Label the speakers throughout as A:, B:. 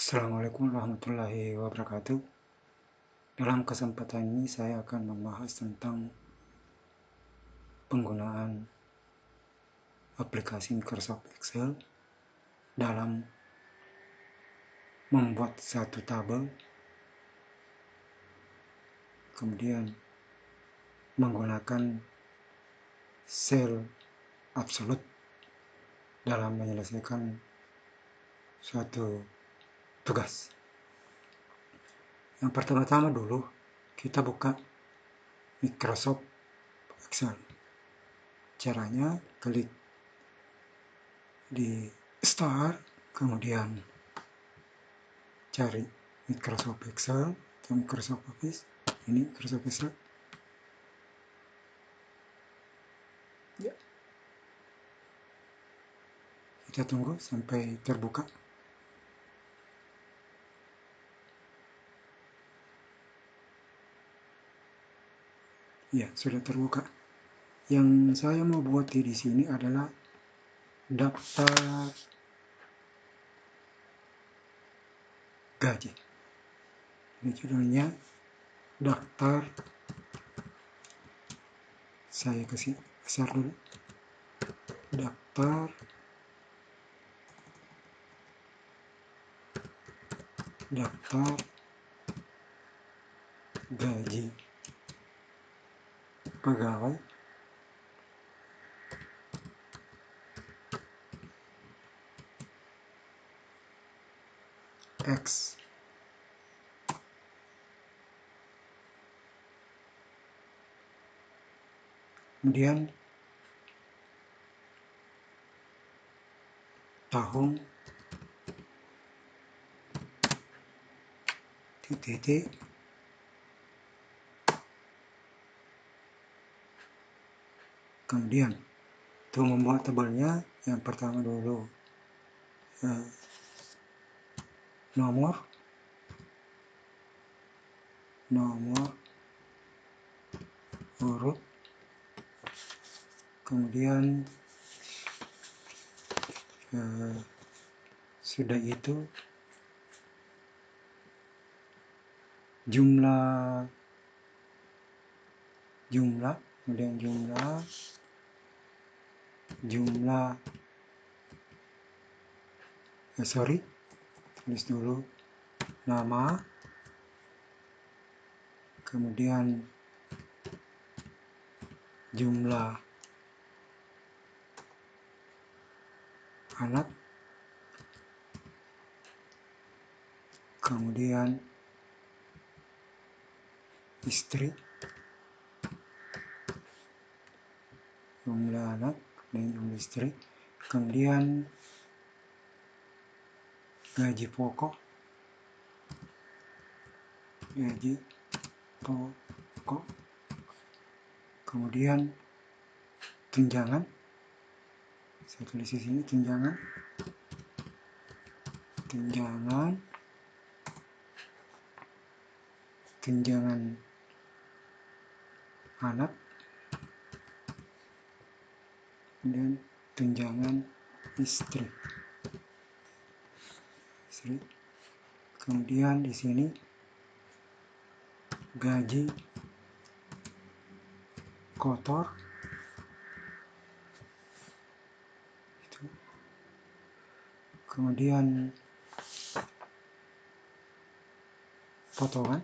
A: Assalamualaikum warahmatullahi wabarakatuh. Dalam kesempatan ini saya akan membahas tentang penggunaan aplikasi Microsoft Excel dalam membuat satu tabel, kemudian menggunakan sel absolut dalam menyelesaikan suatu tugas. Yang pertama-tama dulu kita buka Microsoft Excel. Caranya klik di Start, kemudian cari Microsoft Excel atau Microsoft Office. Ini Microsoft Excel. Ya. Kita tunggu sampai terbuka. Ya, sudah terbuka. Yang saya mau buat di sini adalah daftar gaji. Ini judulnya daftar. Saya kasih besar dulu. Daftar gaji pegawai X. Kemudian tahun titik. Kemudian untuk membuat tabelnya, yang pertama dulu nomor urut, kemudian sudah itu jumlah, kemudian tulis dulu nama, kemudian jumlah anak, kemudian istri, jumlah anak dan jumlah istri, kemudian gaji pokok, kemudian tunjangan. Saya tulis di sini tunjangan anak, dan tunjangan istri. Kemudian di sini gaji kotor, kemudian potongan,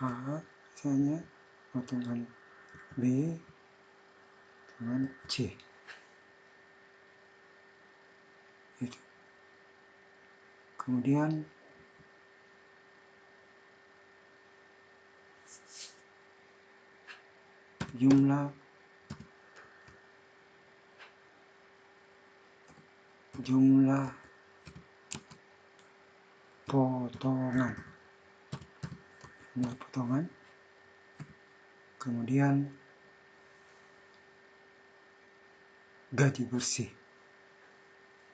A: A misalnya, potongan B, potongan C. Itu. Kemudian jumlah potongan, kemudian gaji bersih,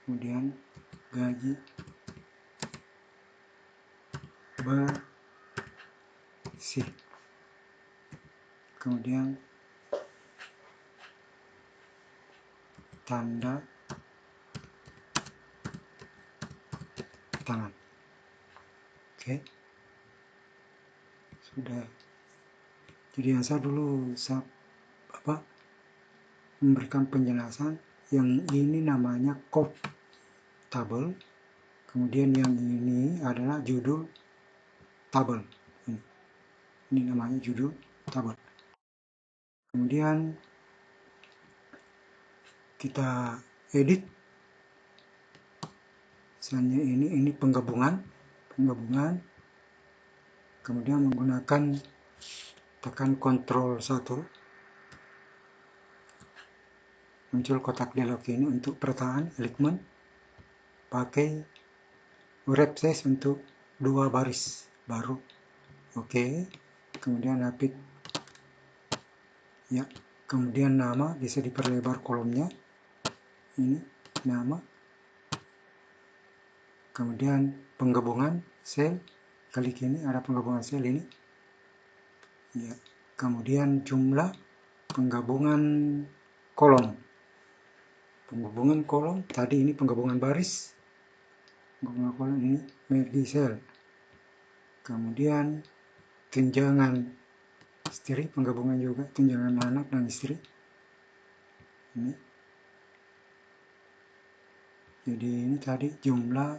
A: kemudian gaji bersih. Kemudian tanda tangan. Oke, sudah. Jadi yang saya dulu memberikan penjelasan, yang ini namanya code tabel, kemudian yang ini adalah judul tabel. Ini namanya judul tabel. Kemudian kita edit. Misalnya ini penggabungan. Kemudian menggunakan tekan Ctrl 1. Muncul kotak dialog ini untuk pertahanan alignment. Pakai wrap size untuk 2 baris baru. Oke. Kemudian apit. Ya. Kemudian nama bisa diperlebar kolomnya. Ini nama. Kemudian penggabungan sel. Klik ini ada penggabungan sel ini. Ya. Kemudian jumlah penggabungan kolom. Penggabungan kolom tadi ini penggabungan baris. Penggabungan kolom ini merge cell. Kemudian tunjangan istri, penggabungan juga tunjangan anak dan istri. Ini. Jadi ini tadi jumlah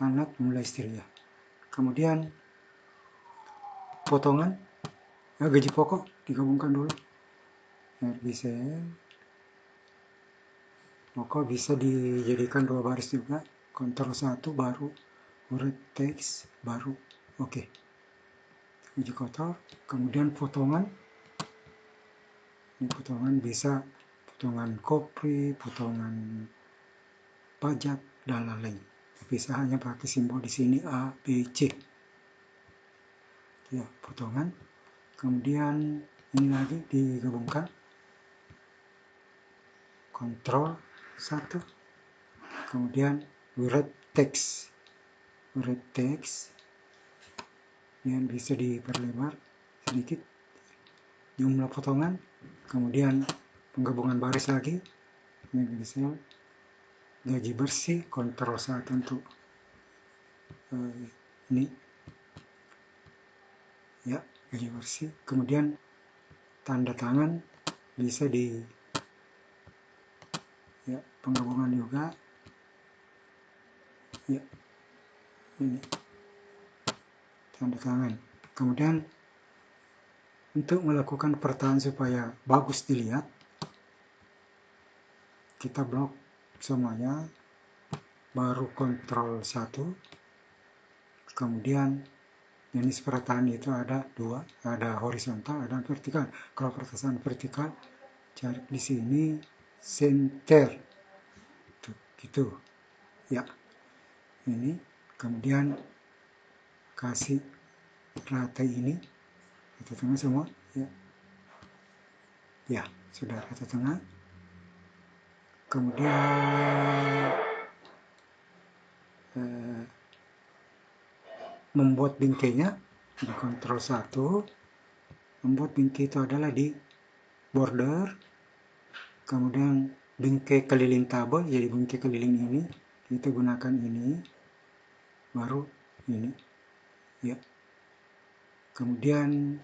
A: anak jumlah istri ya. Kemudian potongan gaji pokok digabungkan dulu. Merge cell. Pokok bisa dijadikan 2 baris juga. Ctrl 1 baru huruf teks baru. Oke. Gaji kotor. Kemudian potongan. Ini potongan bisa potongan kopi, potongan pajak dan lain-lain. Tapi saya hanya pakai simbol di sini A, B, C. Ya, potongan. Kemudian ini lagi digabungkan. Ctrl 1. Kemudian wrap text. Wrap text. Yang bisa diperlebar sedikit. Jumlah potongan. Kemudian penggabungan baris lagi. Ini bisa gaji bersih. Ctrl 1 untuk ini. Ya, gaji bersih. Kemudian tanda tangan bisa ya, penggabungan juga. Ya, ini tanda tangan. Kemudian untuk melakukan pertahanan supaya bagus dilihat, kita blok semuanya, baru Ctrl 1. Kemudian jenis pertahanan itu ada 2, ada horizontal, ada vertikal. Kalau pertahanan vertikal, cari di sini center, tuh, gitu. Ya, ini kemudian kasih rata ini, rata tengah semua. Ya, sudah rata tengah. Kemudian membuat bingkainya di Ctrl 1. Membuat bingkai itu adalah di border. Kemudian bingkai keliling tabel, jadi bingkai keliling ini kita gunakan ini, baru ini. Ya. Kemudian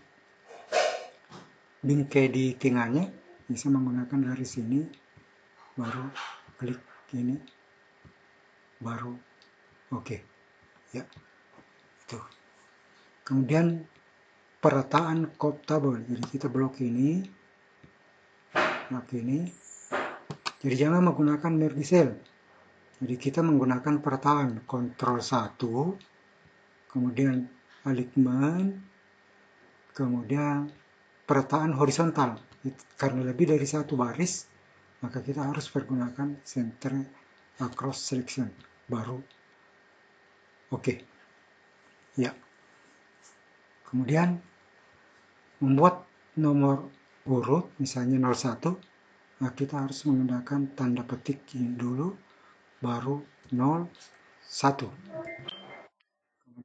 A: bingkai di tengahnya bisa menggunakan dari sini, baru klik ini, baru oke. Ya. Tuh. Kemudian perataan code tabel, jadi kita blok ini. Jadi jangan menggunakan merge cell. Jadi kita menggunakan perataan Ctrl 1, kemudian alignment, kemudian perataan horizontal. Karena lebih dari 1 baris, maka kita harus menggunakan center across selection. Baru oke. Ya. Kemudian membuat nomor urut, misalnya 01, nah kita harus menggunakan tanda petik ini dulu, baru 01.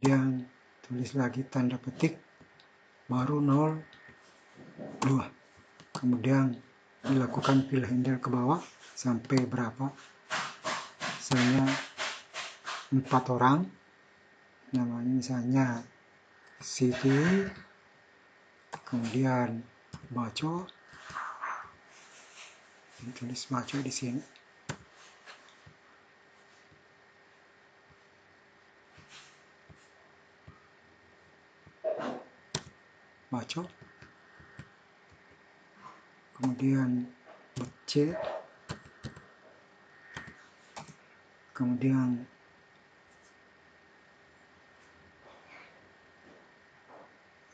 A: kemudian tulis lagi tanda petik, baru 02, kemudian dilakukan fill handle ke bawah sampai berapa, misalnya 4 orang, namanya misalnya Siti, kemudian Baco, tulis Baco di sini. Baco, kemudian C, kemudian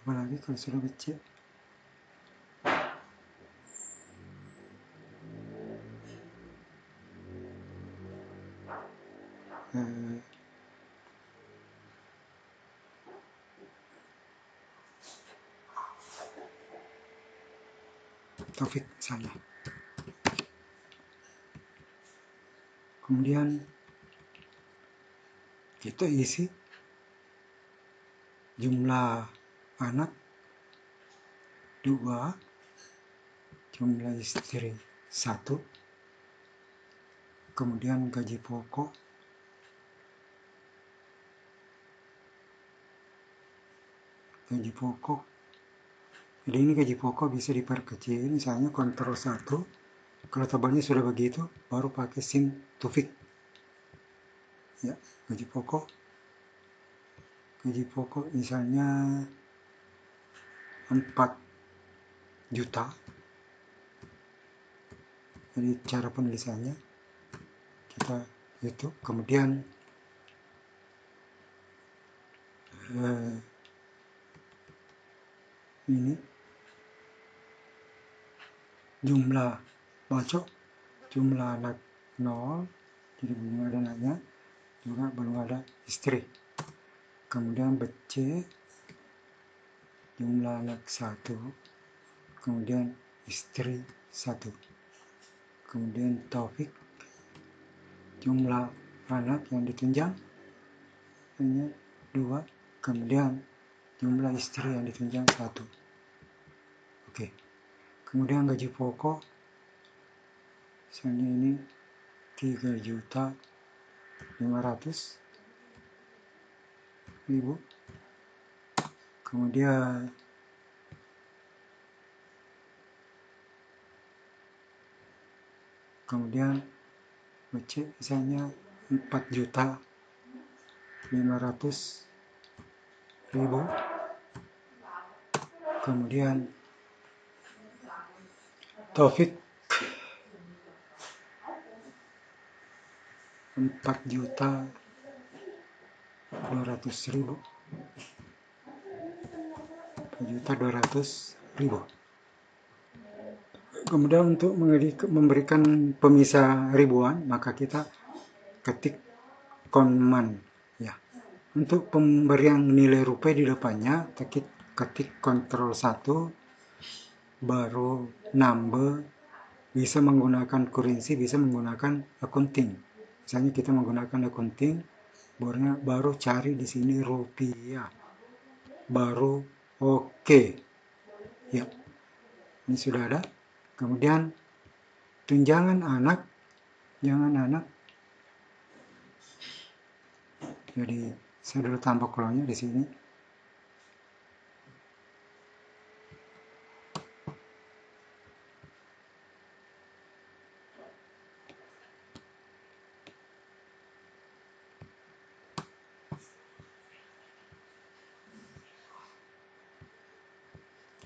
A: apa lagi kalau sudah C, Taufik misalnya. Kemudian kita isi jumlah anak 2, jumlah istri 1, kemudian gaji pokok jadi ini gaji pokok bisa diperkecil, misalnya Ctrl 1, kalau tabelnya sudah begitu baru pakai SIM Taufik ya. Gaji pokok misalnya 4 juta, jadi cara penulisannya kita itu. Kemudian ini jumlah Baco, jumlah anak 0, jadi belum ada anaknya, juga belum ada istri. Kemudian C, jumlah anak 1, kemudian istri 1. Kemudian Taufik, jumlah anak yang ditunjang hanya 2, kemudian jumlah istri yang ditunjang 1. Oke. Kemudian gaji pokok misalnya ini 3.500.000. Kemudian BC misalnya 4.500.000. Kemudian Taufik 4.200.000. 4.200.000. Kemudian untuk memberikan pemisah ribuan, maka kita ketik command ya. Untuk pemberian nilai rupiah di depannya, ketik Ctrl 1, baru number, bisa menggunakan currency, bisa menggunakan accounting. Misalnya kita menggunakan accounting, baru cari di sini rupiah, baru oke. Ya, ini sudah ada. Kemudian tunjangan anak, jadi saya dulu tambah kolomnya di sini.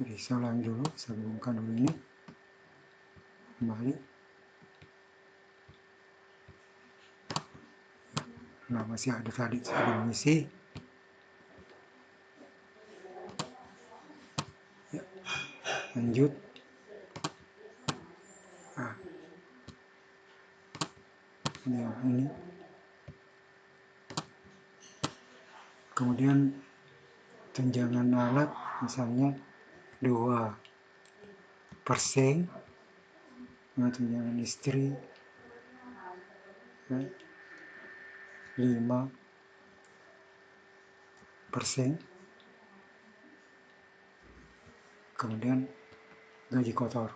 A: Jadi saya ulangi dulu, saya hubungkan dulu ini kembali. Nah, masih ada tadi saya belum isi. Ya, lanjut. Nah, ini. Kemudian tunjangan alat misalnya 2%, tunjangan istri 5, kemudian gaji kotor.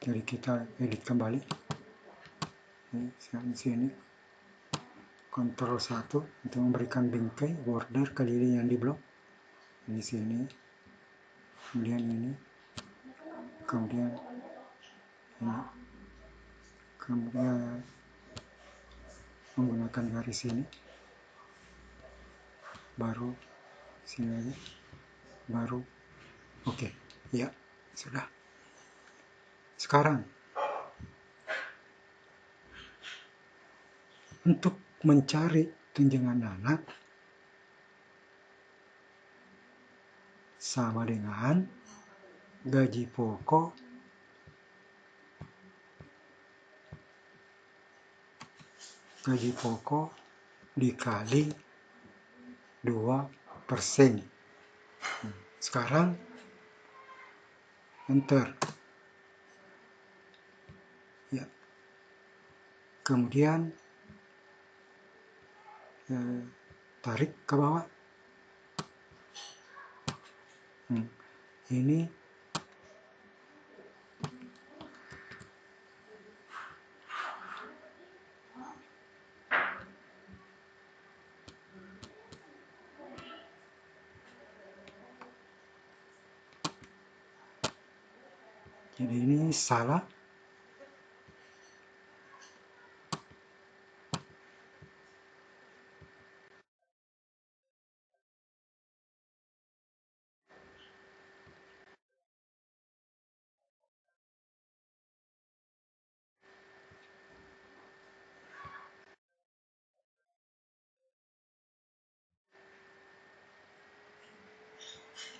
A: Jadi kita edit kembali. Ini sini Ctrl 1 untuk memberikan bingkai border keliling yang di blok di sini, kemudian ini, kemudian ini, kemudian menggunakan garis ini, baru sini lagi, baru oke. Ya, sudah. Sekarang untuk mencari tunjangan anak sama dengan gaji pokok dikali 2%. Sekarang enter. Ya. Kemudian tarik ke bawah. Ini jadi ini salah.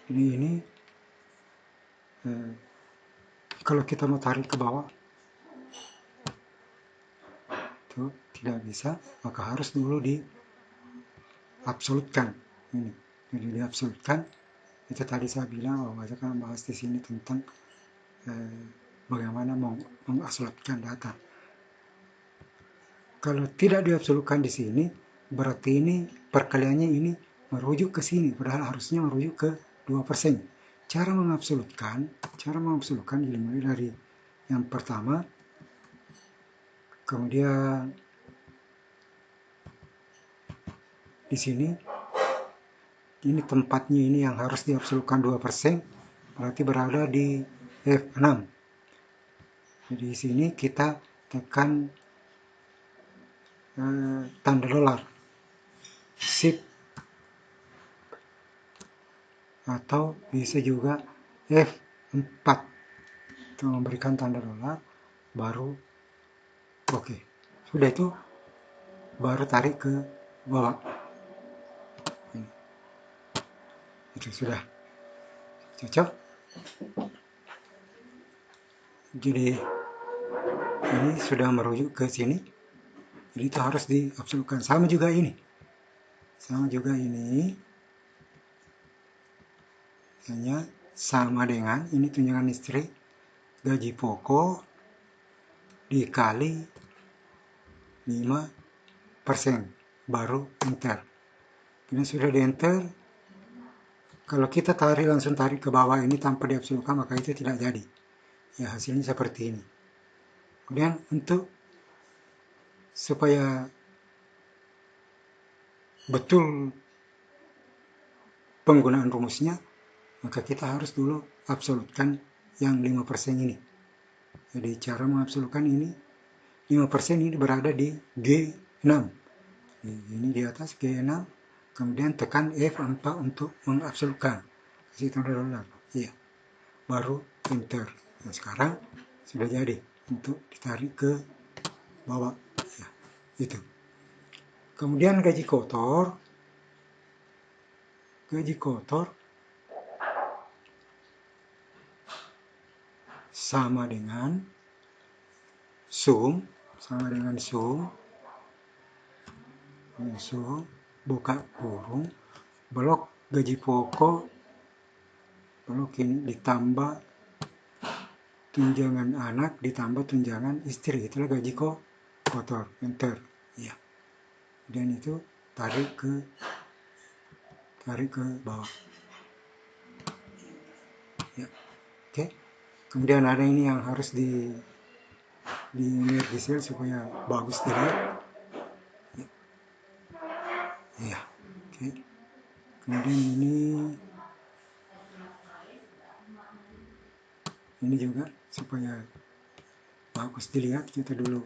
A: Jadi ini kalau kita mau tarik ke bawah itu tidak bisa, maka harus dulu diabsolutkan ini. Jadi diabsolutkan itu tadi saya bilang bahwa saya akan bahas di sini tentang bagaimana mengabsolutkan data. Kalau tidak diabsolutkan di sini, berarti ini perkaliannya ini merujuk ke sini, padahal harusnya merujuk ke 2%. Cara mengabsolutkan dimulai dari yang pertama, kemudian di sini ini tempatnya ini yang harus diabsolutkan 2%, berarti berada di F6. Jadi di sini kita tekan tanda dolar, shift, atau bisa juga F4 untuk memberikan tanda dolar, baru oke. Sudah itu baru tarik ke bawah. Itu sudah cocok. Jadi ini sudah merujuk ke sini. Jadi itu harus diabsolutkan. Sama juga ini hanya sama dengan ini tunjangan istri gaji pokok dikali 5%, baru enter. Ini sudah di enter. Kalau kita langsung tarik ke bawah ini tanpa diabsolutkan, maka itu tidak jadi. Ya, hasilnya seperti ini. Kemudian untuk supaya betul penggunaan rumusnya, maka kita harus dulu absolutkan yang 5% ini. Jadi cara mengabsolutkan ini, 5% ini berada di G6. Ini di atas G6, kemudian tekan F4 untuk mengabsolutkan. Kasih tanda dolar. Iya. Baru enter. Nah, sekarang sudah jadi untuk ditarik ke bawah. Ya, itu. Kemudian gaji kotor sama dengan sum buka kurung blok gaji pokok, blok ini ditambah tunjangan anak ditambah tunjangan istri, itulah gaji kotor. Enter. Ya. Dan itu tarik ke bawah ya. Oke, kemudian ada ini yang harus di energi sel supaya bagus dilihat ya. Oke, kemudian ini juga supaya bagus dilihat, kita dulu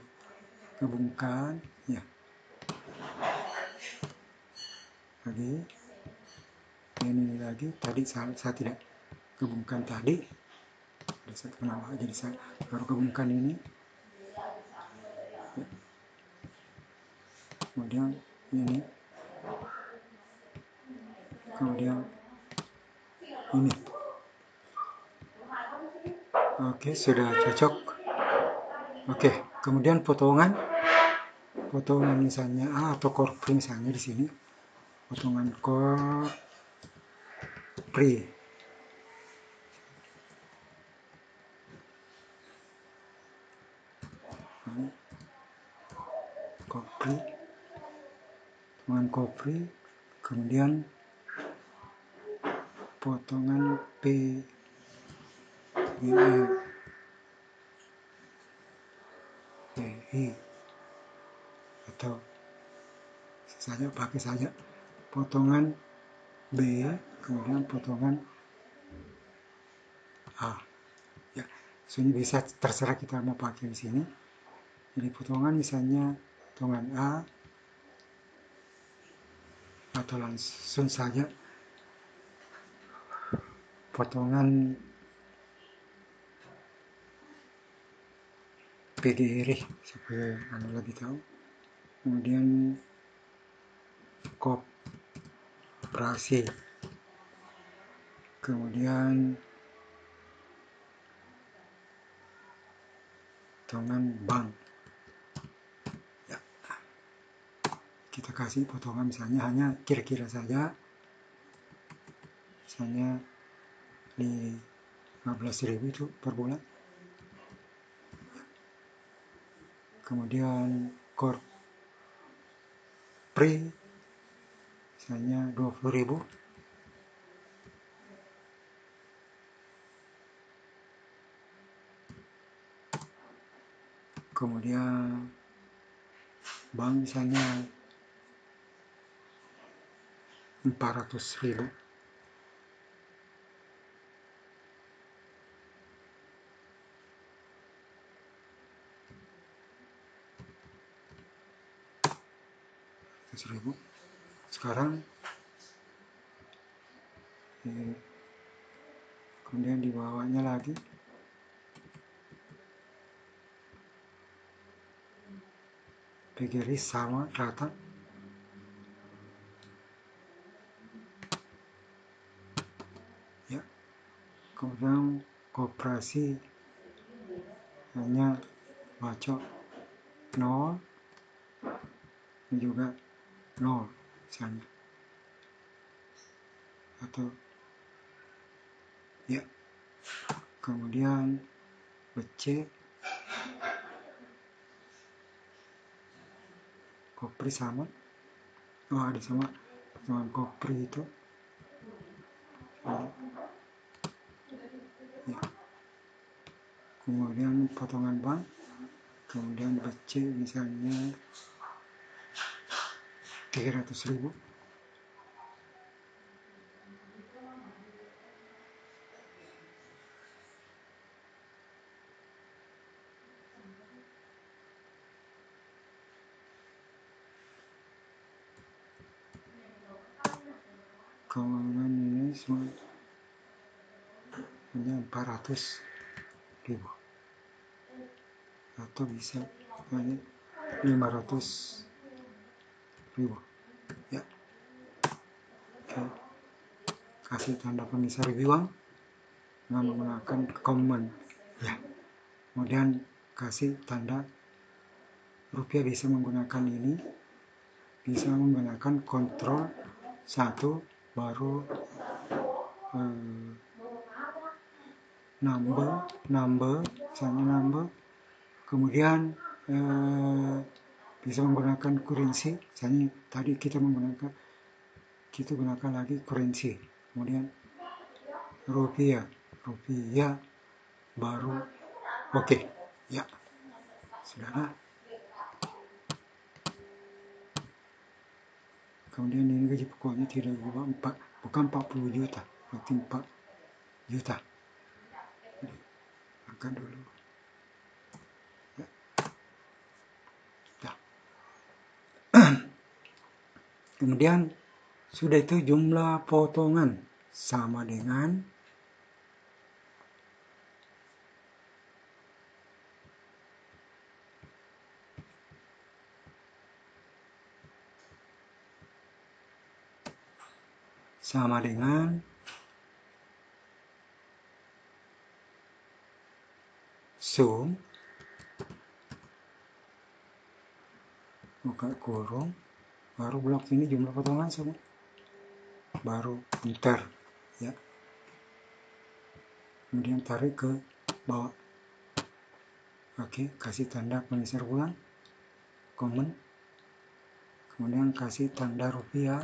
A: gabungkan ya lagi. Dan ini lagi, tadi saya tidak gabungkan tadi, ada satu penambah, jadi saya baru gabungkan ini ya. Kemudian ini, kemudian ini. Oke, sudah cocok. Oke, kemudian potongan misalnya atau core free misalnya di sini, potongan core free. Potongan core, kemudian potongan PI atau saja pakai saja potongan B, kemudian potongan A ya. Ini bisa terserah kita mau pakai di sini. Jadi potongan misalnya potongan A, atau langsung saja potongan PGR supaya Anda lebih tahu. Kemudian koperasi, kemudian potongan bank ya. Kita kasih potongan misalnya hanya kira-kira saja, misalnya di 15.000 itu per bulan. Kemudian core free misalnya 20.000. Kemudian bank misalnya 400.000. Sekarang kemudian di bawahnya lagi PGRI sama rata. Ya. Kemudian koperasi hanya baca 0, ini juga 0 misalnya. Atau ya. Kemudian BC kopri sama. Oh, ada sama dengan kopri itu. Ya. Kemudian potongan bank, kemudian BC misalnya 300.000. Kemudian ini semua hanya 400.000 atau bisa hanya 500.000 ya. Oke. Kasih tanda pemisah ribuan dengan menggunakan command ya. Kemudian kasih tanda rupiah, bisa menggunakan ini, bisa menggunakan kontrol 1 baru number misalnya number, kemudian bisa menggunakan currency. Misalnya tadi kita gunakan lagi currency, kemudian rupiah baru oke. Ya, sudah. Kemudian ini gaji pokoknya tidak berubah, bukan 40 juta, berarti 4 juta. Angkat dulu. Ya. Ya. Kemudian sudah itu jumlah potongan sama dengan sum buka kurung baru blok ini jumlah potongan semua, baru enter ya. Kemudian tarik ke bawah. Oke, kasih tanda penggeser bulan, komen, kemudian kasih tanda rupiah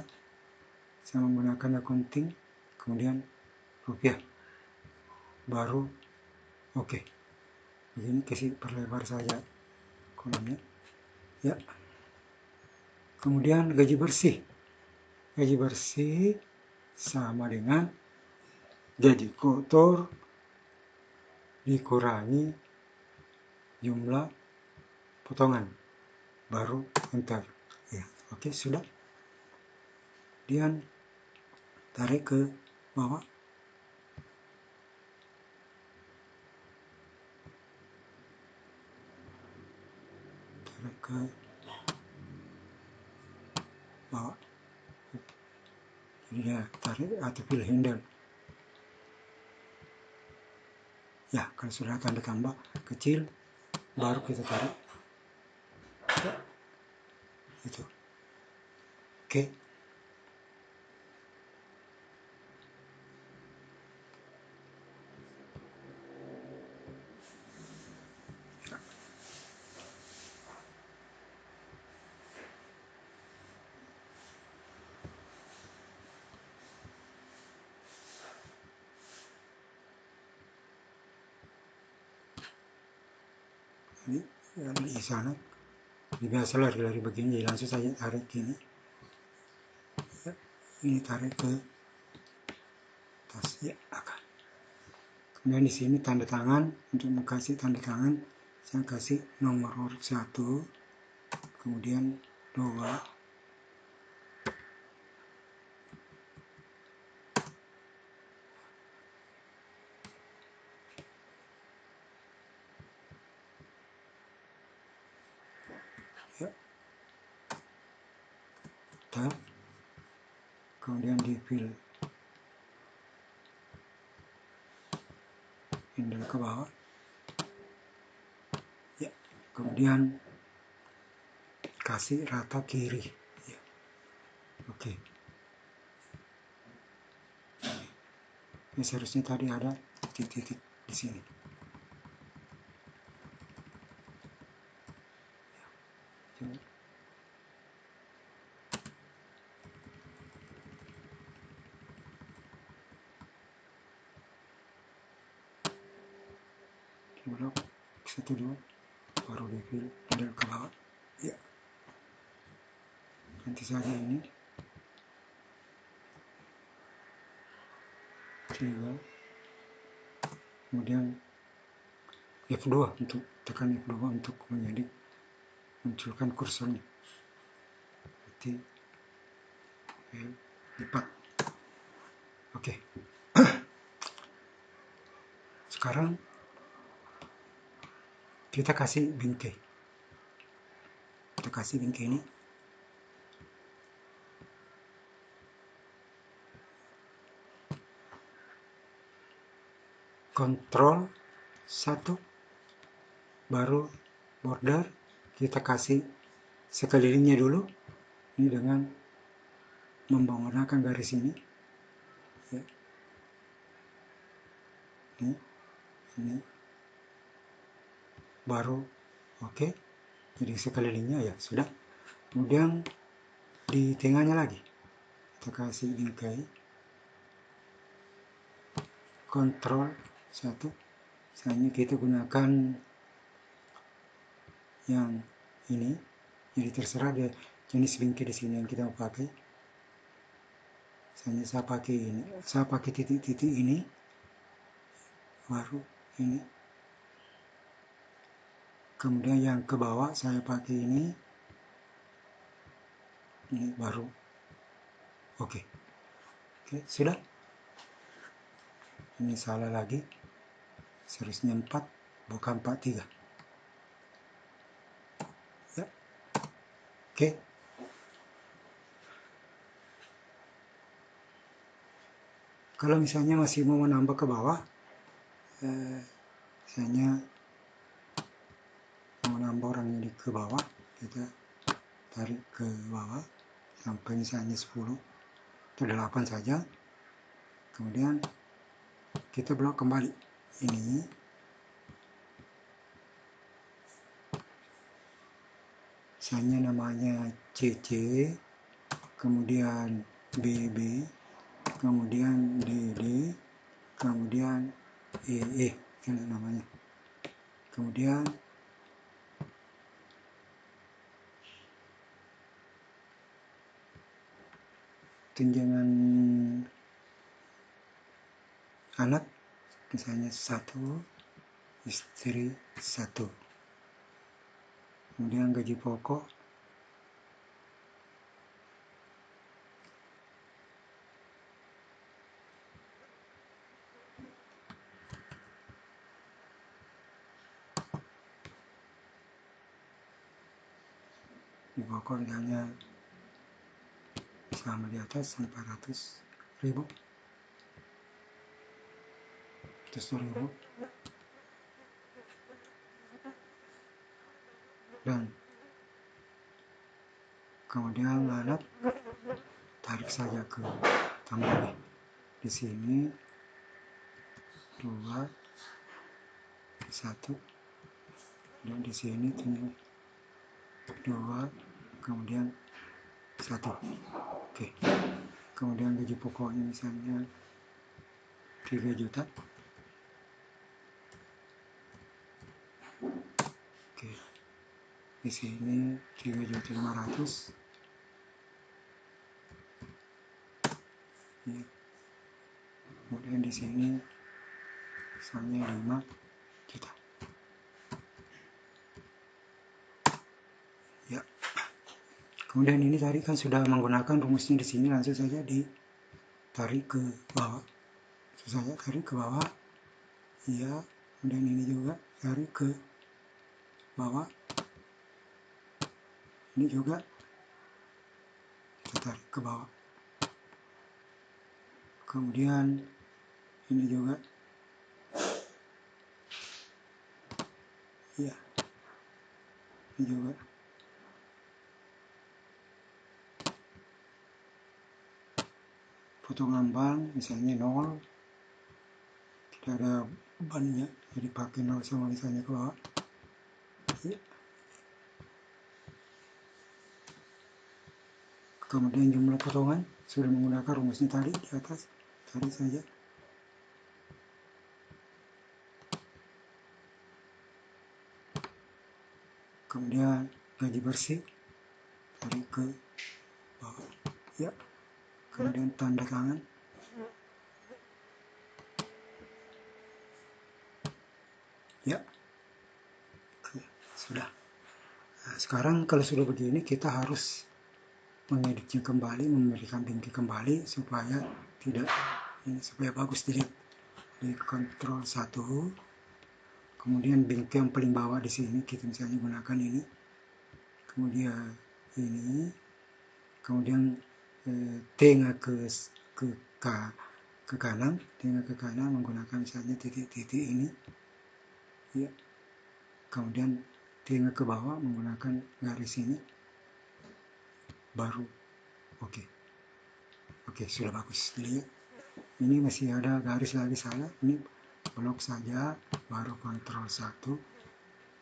A: saya menggunakan accounting, kemudian rupiah baru oke. Begini kasih perlebar saja kolomnya ya. Kemudian gaji bersih sama dengan gaji kotor dikurangi jumlah potongan, baru enter ya. Oke, sudah. Kemudian tarik ke bawah. Tarik ke bawah. Jadi ya, tarik atau pilih handle. Ya, kalau sudah tanda tambah kecil, baru kita tarik. Ya, itu. Oke. Ini di sana biasa lari begini, jadi langsung saja tarik gini ya. Ini tarik ke atas ya, akan. Kemudian di sini tanda tangan, untuk kasih tanda tangan saya kasih nomor urut 1, kemudian 2, ya, tab, kemudian dipilih handle ke bawah ya, kemudian kasih rata kiri ya. Oke. Ini seharusnya tadi ada titik-titik di sini. Ya. Blok 1 2 baru dipilih handle ke bawah ya. Nanti saja ini 3, kemudian F2 untuk tekan F2 untuk munculkan kursornya. Berarti F4. Oke. Sekarang kita kasih bingkai. Kita kasih bingkai ini. Ctrl 1, baru border, kita kasih sekelilingnya dulu. Ini dengan menggunakan garis ini. Ya. Ini baru oke. jadi sekelilingnya ya sudah. Kemudian di tengahnya lagi kita kasih bingkai, Ctrl 1. Misalnya kita gunakan yang ini, jadi terserah dia jenis bingkai di sini yang kita mau pakai. Misalnya saya pakai titik-titik ini, baru ini. Kemudian yang ke bawah saya pakai ini baru. Oke, sudah. Ini salah lagi, seharusnya 4 bukan 43 ya. Oke, kalau misalnya masih mau menambah ke bawah, misalnya mau nambah orang ini ke bawah, kita tarik ke bawah sampai misalnya 10 atau 8 saja. Kemudian kita blok kembali ini, misalnya namanya CC, kemudian BB, kemudian DD, kemudian EE ini namanya, kemudian tunjangan anak misalnya 1, istri 1, kemudian gaji pokok misalnya sama di atas 400.000 dan kemudian alat tarik saja ke tambah di sini 2, 1, dan di sini 2, kemudian 1. Oke, kemudian gaji pokoknya misalnya 3 juta. Oke, di sini 3.500.000 ya. Kemudian di sini misalnya 5 juta ya. Kemudian ini tadi kan sudah menggunakan rumusnya di sini, langsung saja ditarik ke bawah. Saya tarik ke bawah ya, kemudian ini juga tarik ke bawah, ini juga kita tarik ke bawah, kemudian ini juga ya, ini juga potongan ban misalnya 0, tidak ada bannya, jadi pakai 0 sama misalnya ke bawah ya. Kemudian jumlah potongan sudah menggunakan rumusnya tadi di atas, tarik saja. Kemudian gaji bersih tarik ke bawah ya. Kemudian tanda tangan ya. Oke, sudah. Nah, sekarang kalau sudah begini kita harus mengeditnya kembali, memberikan bingkai kembali supaya tidak ini, supaya bagus dilihat. Di Ctrl 1, kemudian bingkai yang paling bawah di sini kita misalnya gunakan ini, kemudian ini, kemudian tengah ke kanan, tengah ke kanan menggunakan misalnya titik-titik ini ya. Kemudian tengah ke bawah menggunakan garis ini, baru oke. Sudah bagus dilihat. Ini masih ada garis lagi salah, ini blok saja, baru Ctrl 1,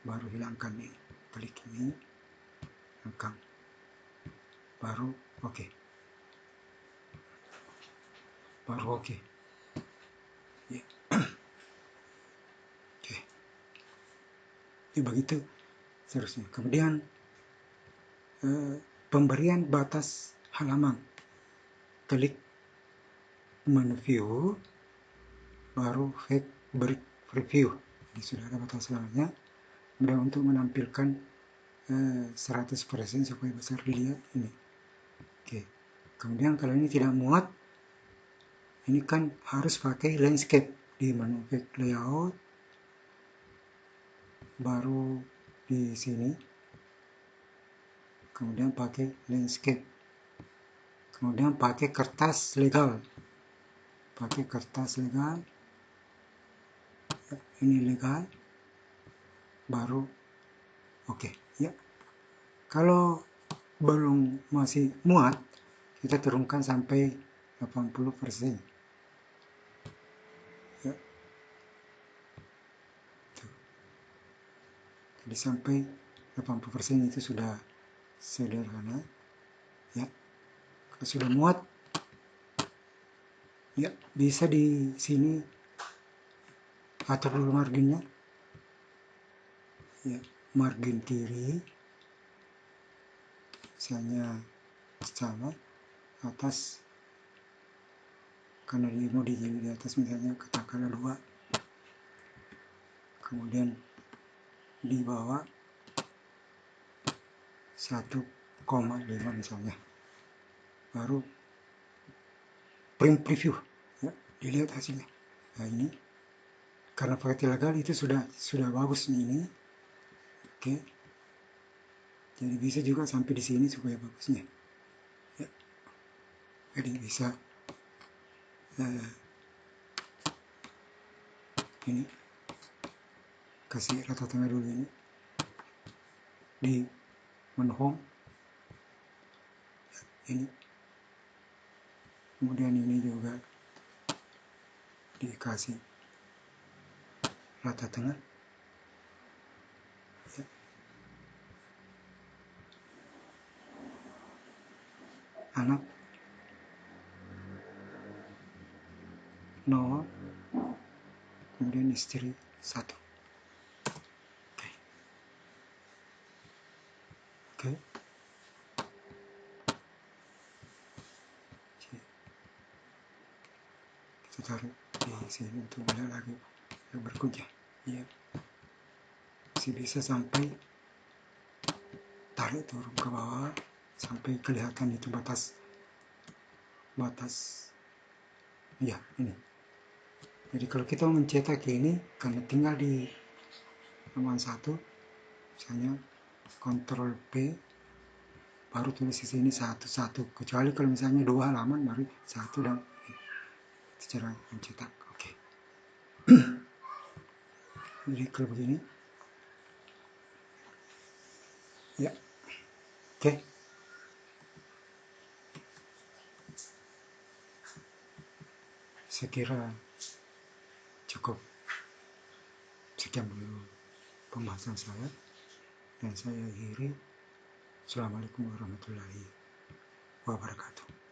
A: baru hilangkan ini, klik ini rekam, baru oke. Baru oke. Ya. Oke. Ya, begitu seterusnya. Kemudian pemberian batas halaman. Klik menu view, baru break preview. Ini sudah ada batas halamannya. Kemudian untuk menampilkan 100% supaya besar dilihat ini. Oke. Kemudian kalau ini tidak muat, ini kan harus pakai landscape. Di menu layout, baru di sini, kemudian pakai landscape, kemudian pakai kertas legal, ini legal, baru oke. Ya, kalau belum masih muat, kita turunkan sampai 80%. Ya. Tuh. Jadi sampai 80% itu sudah sederhana. Ya. Kalau sudah muat, ya bisa di sini atur dulu marginnya. Ya, margin kiri misalnya sama, atas karena mau di atas misalnya katakanlah 2, kemudian di bawah 1,5 misalnya, baru print preview, ya, dilihat hasilnya. Nah ini karena pakai legal itu sudah bagus nih ini. Oke, jadi bisa juga sampai di sini supaya bagusnya. Ya. Jadi bisa ini kasih rata tengah dulu ini di menu home ini, kemudian ini juga dikasih rata tengah. Ya. Anak 0, kemudian istri 1. Oke. Kita taruh di sini untuk melihat lagi yang berikutnya. Ya, masih bisa sampai tarik turun ke bawah sampai kelihatan itu batas. Ya, ini. Jadi kalau kita mencetak ini, karena tinggal di halaman 1, misalnya Ctrl P, baru tulis di sini 1. Kecuali kalau misalnya 2 halaman, baru 1 dan itu cara mencetak. Oke. Jadi kalau begini, ya, oke. Saya kira cukup. Sekian dulu pembahasan saya, dan saya akhiri. Assalamualaikum warahmatullahi wabarakatuh.